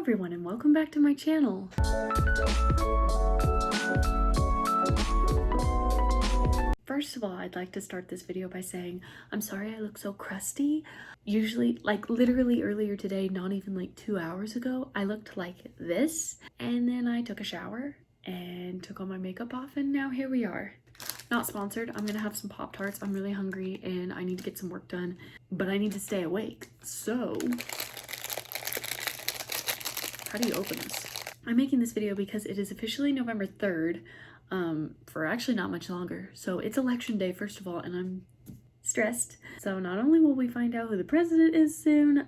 everyone, and welcome back to my channel. First of all, I'd like to start this video by saying I'm sorry I look so crusty. Usually, like literally earlier today, not even like 2 hours ago, I looked like this, and then I took a shower and took all my makeup off, and now here we are. Not sponsored. I'm gonna have some Pop-Tarts. I'm really hungry and I need to get some work done, but I need to stay awake. So how do you open this? I'm making this video because it is officially November 3rd, for actually not much longer. So it's election day, first of all, and I'm stressed. So not only will we find out who the president is soon,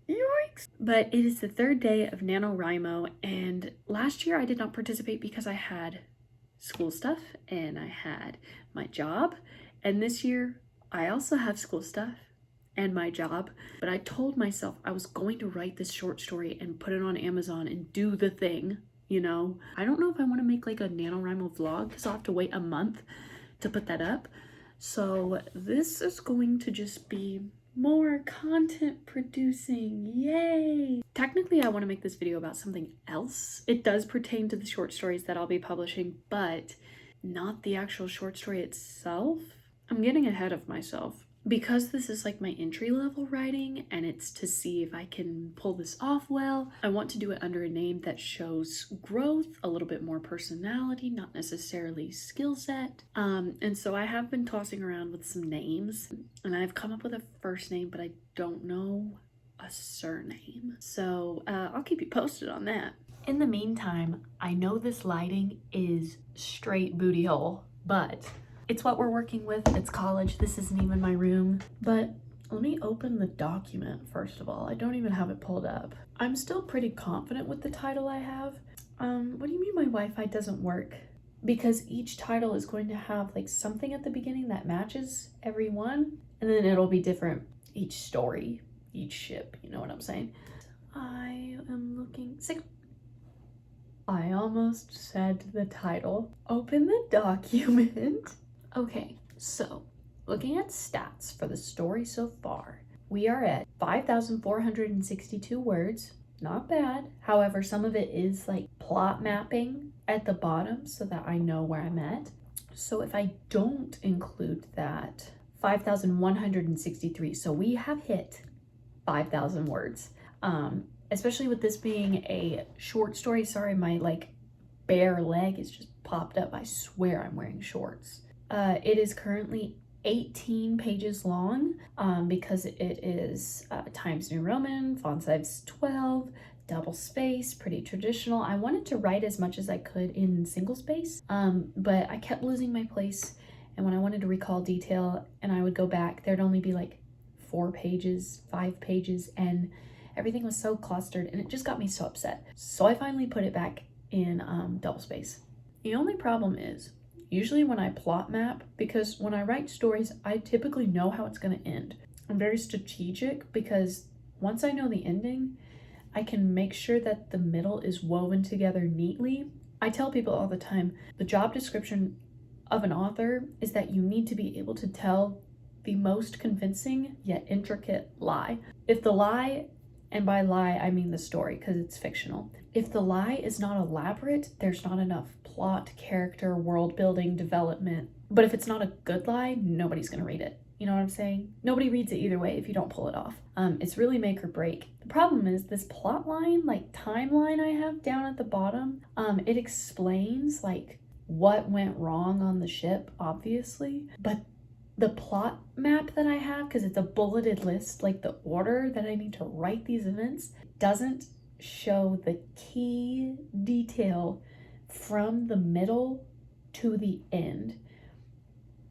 yikes, but it is the third day of NaNoWriMo, and last year I did not participate because I had school stuff and I had my job, and this year I also have school stuff and my job, but I told myself I was going to write this short story and put it on Amazon and do the thing, you know? I don't know if I want to make like a NaNoWriMo vlog because I'll have to wait a month to put that up. So this is going to just be more content producing, yay! Technically, I want to make this video about something else. It does pertain to the short stories that I'll be publishing, but not the actual short story itself. I'm getting ahead of myself. Because this is like my entry-level writing and it's to see if I can pull this off well, I want to do it under a name that shows growth, a little bit more personality, not necessarily skill set. And so I have been tossing around with some names, and I've come up with a first name, but I don't know a surname. So I'll keep you posted on that. In the meantime, I know this lighting is straight booty hole, but it's what we're working with. It's college. This isn't even my room. But let me open the document first of all. I don't even have it pulled up. I'm still pretty confident with the title I have. What do you mean my Wi-Fi doesn't work? Because each title is going to have like something at the beginning that matches every one, and then it'll be different each story, each ship, you know what I'm saying? I am looking sick. I almost said the title. Open the document. Okay, so looking at stats for the story so far, we are at 5,462 words. Not bad. However, some of it is like plot mapping at the bottom so that I know where I'm at. So if I don't include that, 5,163. So we have hit 5,000 words. Especially with this being a short story. Sorry, my like bare leg is just popped up. I swear I'm wearing shorts. It is currently 18 pages long because it is Times New Roman, font size 12, double space, pretty traditional. I wanted to write as much as I could in single space, but I kept losing my place, and when I wanted to recall detail and I would go back, there'd only be like 4 pages, 5 pages, and everything was so clustered, and it just got me so upset. So I finally put it back in double space. The only problem is, usually when I plot map, because when I write stories, I typically know how it's going to end. I'm very strategic because once I know the ending, I can make sure that the middle is woven together neatly. I tell people all the time, the job description of an author is that you need to be able to tell the most convincing yet intricate lie. If the lie, and by lie I mean the story because it's fictional, if the lie is not elaborate, there's not enough plot, character, world building, development. But if it's not a good lie, nobody's gonna read it. You know what I'm saying? Nobody reads it either way if you don't pull it off. It's really make or break. The problem is this plot line, like timeline I have down at the bottom, it explains like what went wrong on the ship, obviously, but the plot map that I have, because it's a bulleted list, like the order that I need to write these events, doesn't show the key detail from the middle to the end.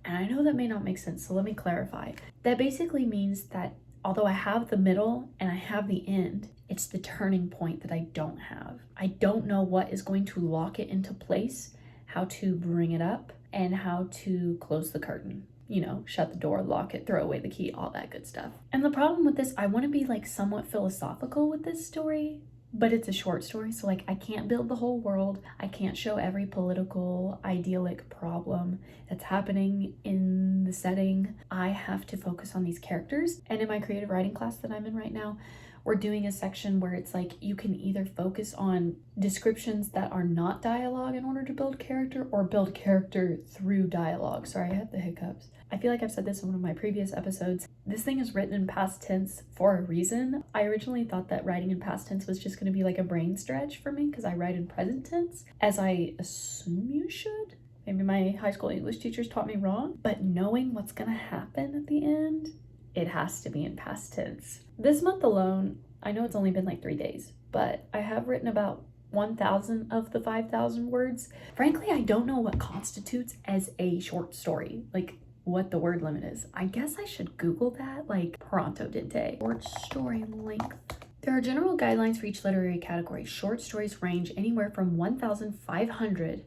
And I know that may not make sense, so let me clarify. That basically means that although I have the middle and I have the end, it's the turning point that I don't have. I don't know what is going to lock it into place, how to bring it up, and how to close the curtain. You know, shut the door, lock it, throw away the key, all that good stuff. And the problem with this, I want to be like somewhat philosophical with this story, but it's a short story, so like I can't build the whole world. I can't show every political, idyllic problem that's happening in the setting. I have to focus on these characters. And in my creative writing class that I'm in right now, we're doing a section where it's like you can either focus on descriptions that are not dialogue in order to build character, or build character through dialogue. Sorry, I had the hiccups. I feel like I've said this in one of my previous episodes. This thing is written in past tense for a reason. I originally thought that writing in past tense was just going to be like a brain stretch for me because I write in present tense, as I assume you should. Maybe my high school English teachers taught me wrong, but knowing what's going to happen at the end, it has to be in past tense. This month alone, I know it's only been like 3 days, but I have written about 1,000 of the 5,000 words. Frankly, I don't know what constitutes as a short story, like what the word limit is. I guess I should Google that, like pronto dente. Short story length. There are general guidelines for each literary category. Short stories range anywhere from 1,500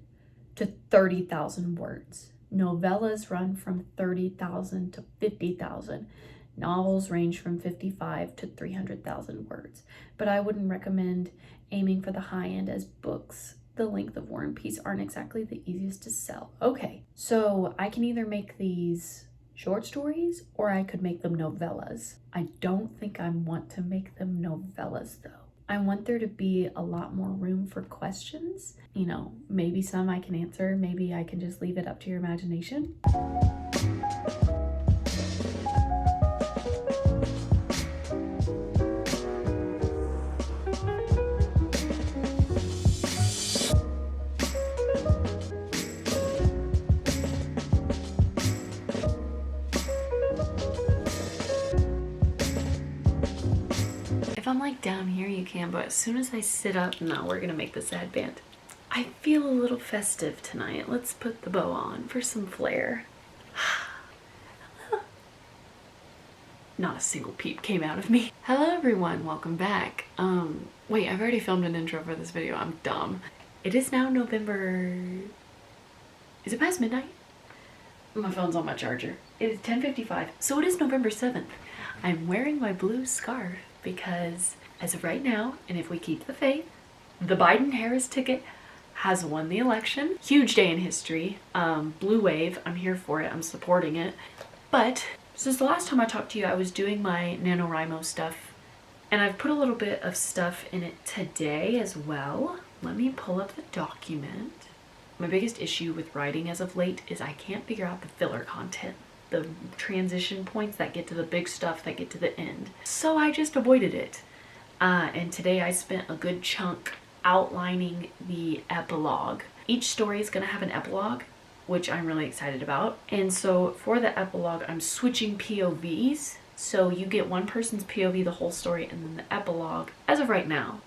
to 30,000 words. Novellas run from 30,000 to 50,000. Novels range from 55 to 300,000 words. But I wouldn't recommend aiming for the high end, as books the length of War and Peace aren't exactly the easiest to sell. Okay, so I can either make these short stories or I could make them novellas. I don't think I want to make them novellas though. I want there to be a lot more room for questions. You know, maybe some I can answer, maybe I can just leave it up to your imagination. I'm like down here you can, but as soon as I sit up, no, we're gonna make this a headband. I feel a little festive tonight. Let's put the bow on for some flair. Not a single peep came out of me. Hello everyone, welcome back. Wait, I've already filmed an intro for this video. I'm dumb. It is now November, is it past midnight? My phone's on my charger. It is 10:55, so it is November 7th. I'm wearing my blue scarf because as of right now, and if we keep the faith, the Biden-Harris ticket has won the election. Huge day in history. Blue wave, I'm here for it, I'm supporting it. But since the last time I talked to you, I was doing my NaNoWriMo stuff, and I've put a little bit of stuff in it today as well. Let me pull up the document. My biggest issue with writing as of late is I can't figure out the filler content, the transition points that get to the big stuff that get to the end. So I just avoided it. And today I spent a good chunk outlining the epilogue. Each story is gonna have an epilogue, which I'm really excited about. And so for the epilogue, I'm switching POVs. So you get one person's POV the whole story, and then the epilogue, as of right now,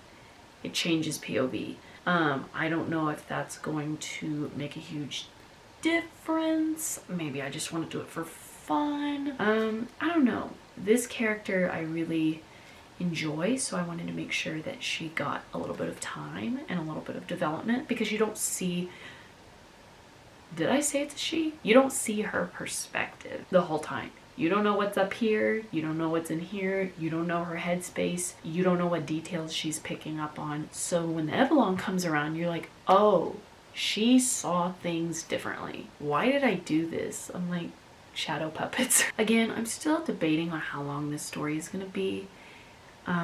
it changes POV. I don't know if that's going to make a huge difference. Maybe I just want to do it for fun. I don't know. This character I really enjoy, so I wanted to make sure that she got a little bit of time and a little bit of development, because you don't see, did I say it's a she? You don't see her perspective the whole time. You don't know what's up here, you don't know what's in here, you don't know her headspace, you don't know what details she's picking up on. So when the epilogue comes around, you're like, oh, she saw things differently. Why did I do this? I'm like, shadow puppets. Again, I'm still debating on how long this story is gonna be,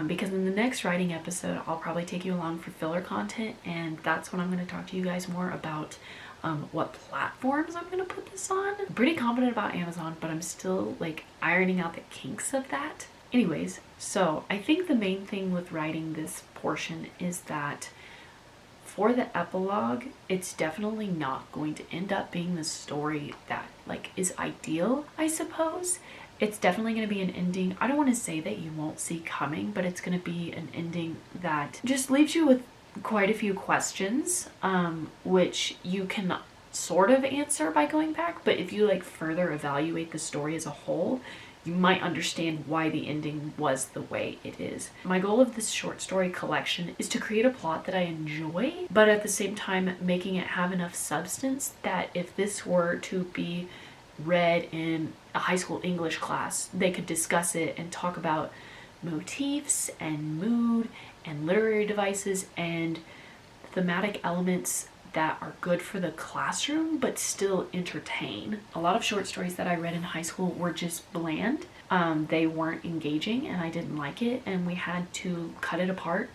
because in the next writing episode, I'll probably take you along for filler content, and that's when I'm gonna talk to you guys more about what platforms I'm gonna put this on. I'm pretty confident about Amazon, but I'm still like ironing out the kinks of that. Anyways, so I think the main thing with writing this portion is that for the epilogue, it's definitely not going to end up being the story that like is ideal, I suppose. It's definitely going to be an ending, I don't want to say that you won't see coming, but it's going to be an ending that just leaves you with quite a few questions, which you can sort of answer by going back, but if you like further evaluate the story as a whole, you might understand why the ending was the way it is. My goal of this short story collection is to create a plot that I enjoy, but at the same time making it have enough substance that if this were to be read in a high school English class, they could discuss it and talk about motifs and mood and literary devices and thematic elements that are good for the classroom but still entertain. A lot of short stories that I read in high school were just bland. they weren't engaging and I didn't like it, and we had to cut it apart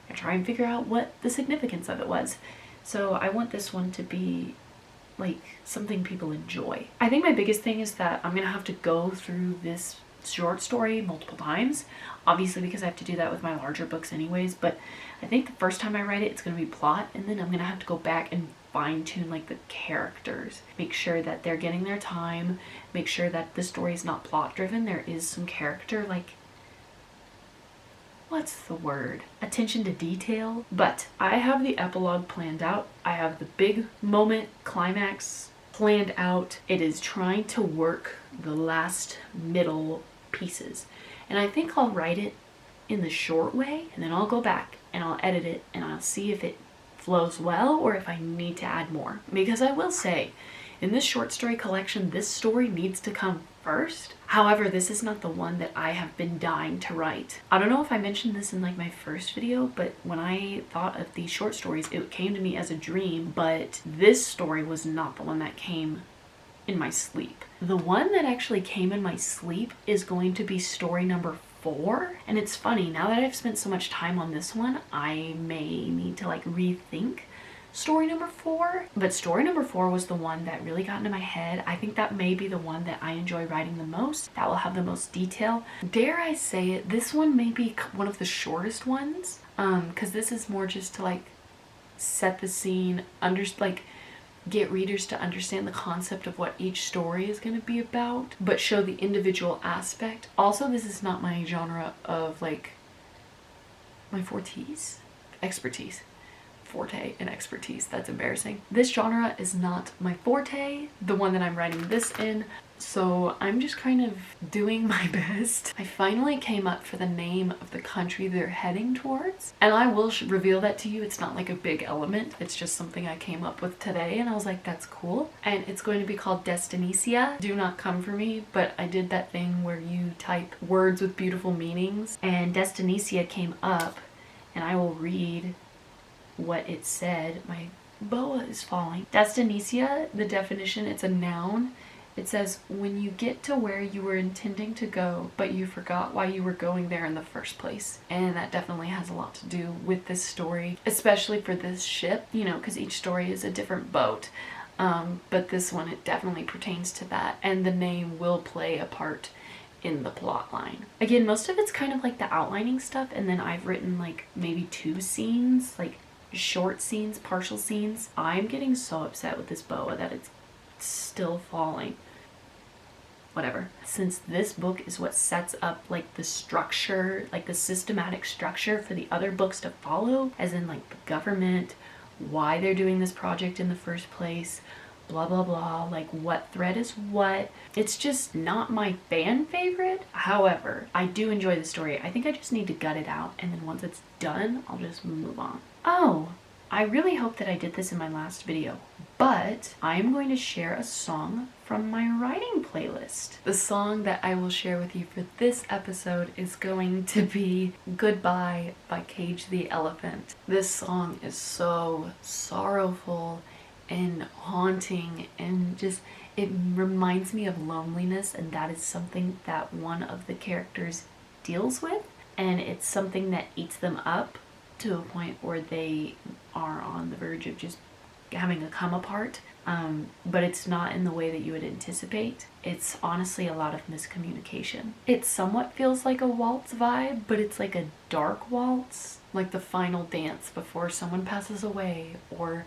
and try and figure out what the significance of it was. So I want this one to be like something people enjoy. I think my biggest thing is that I'm gonna have to go through this short story multiple times, obviously because I have to do that with my larger books anyways, but I think the first time I write it, it's gonna be plot, and then I'm gonna have to go back and fine-tune like the characters, make sure that they're getting their time, make sure that the story is not plot driven, there is some character, like, what's the word? Attention to detail. But I have the epilogue planned out. I have the big moment, climax planned out. It is trying to work the last middle pieces. And I think I'll write it in the short way, and then I'll go back and I'll edit it and I'll see if it flows well or if I need to add more. Because I will say, in this short story collection, this story needs to come first. However, this is not the one that I have been dying to write. I don't know if I mentioned this in like my first video, but when I thought of these short stories, it came to me as a dream, but this story was not the one that came in my sleep. The one that actually came in my sleep is going to be story number 4. And it's funny, now that I've spent so much time on this one, I may need to like rethink story number 4, but story number 4 was the one that really got into my head. I think that may be the one that I enjoy writing the most, that will have the most detail. Dare I say it, this one may be one of the shortest ones, because this is more just to like set the scene, get readers to understand the concept of what each story is going to be about, but show the individual aspect. Also, this is not my genre of like my expertise. Forte and expertise, that's embarrassing. This genre is not my forte, the one that I'm writing this in, so I'm just kind of doing my best. I finally came up for the name of the country they're heading towards, and I will reveal that to you. It's not like a big element, it's just something I came up with today and I was like, that's cool. And it's going to be called Destinicia. Do not come for me, but I did that thing where you type words with beautiful meanings, and Destinicia came up, and I will read what it said. My boa is falling. Destinicia, the definition, it's a noun. It says, when you get to where you were intending to go, but you forgot why you were going there in the first place. And that definitely has a lot to do with this story, especially for this ship, you know, because each story is a different boat. But this one, it definitely pertains to that. And the name will play a part in the plot line. Again, most of it's kind of like the outlining stuff, and then I've written like maybe 2 scenes, like short scenes, partial scenes. I'm getting so upset with this boa that it's still falling. Whatever. Since this book is what sets up like the structure, like the systematic structure for the other books to follow, as in like the government, why they're doing this project in the first place, blah blah blah, like what thread is what. It's just not my fan favorite. However, I do enjoy the story. I think I just need to gut it out, and then once it's done, I'll just move on. Oh, I really hope that I did this in my last video, but I am going to share a song from my writing playlist. The song that I will share with you for this episode is going to be Goodbye by Cage the Elephant. This song is so sorrowful and haunting, and just, it reminds me of loneliness, and that is something that one of the characters deals with, and it's something that eats them up to a point where they are on the verge of just having a come apart, but it's not in the way that you would anticipate. It's honestly a lot of miscommunication. It somewhat feels like a waltz vibe, but it's like a dark waltz, like the final dance before someone passes away or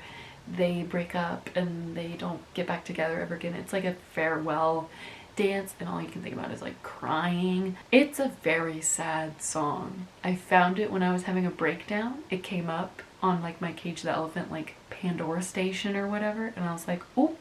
they break up and they don't get back together ever again. It's like a farewell dance, and all you can think about is like crying. It's a very sad song. I found it when I was having a breakdown. It came up on like my Cage the Elephant like Pandora station or whatever, and I was like, oh,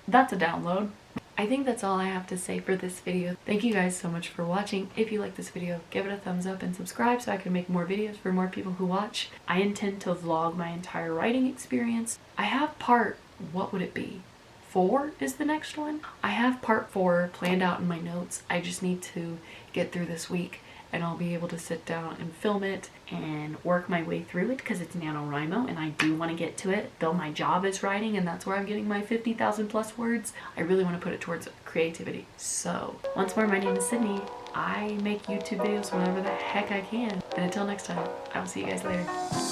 that's a download. I think that's all I have to say for this video. Thank you guys so much for watching. If you like this video, give it a thumbs up and subscribe so I can make more videos for more people who watch. I intend to vlog my entire writing experience. I have what would it be? 4 is the next one. I have part 4 planned out in my notes. I just need to get through this week, and I'll be able to sit down and film it and work my way through it because it's NaNoWriMo and I do want to get to it. Though my job is writing and that's where I'm getting my 50,000 plus words, I really want to put it towards creativity. So once more, my name is Sydney. I make YouTube videos whenever the heck I can. And until next time, I will see you guys later.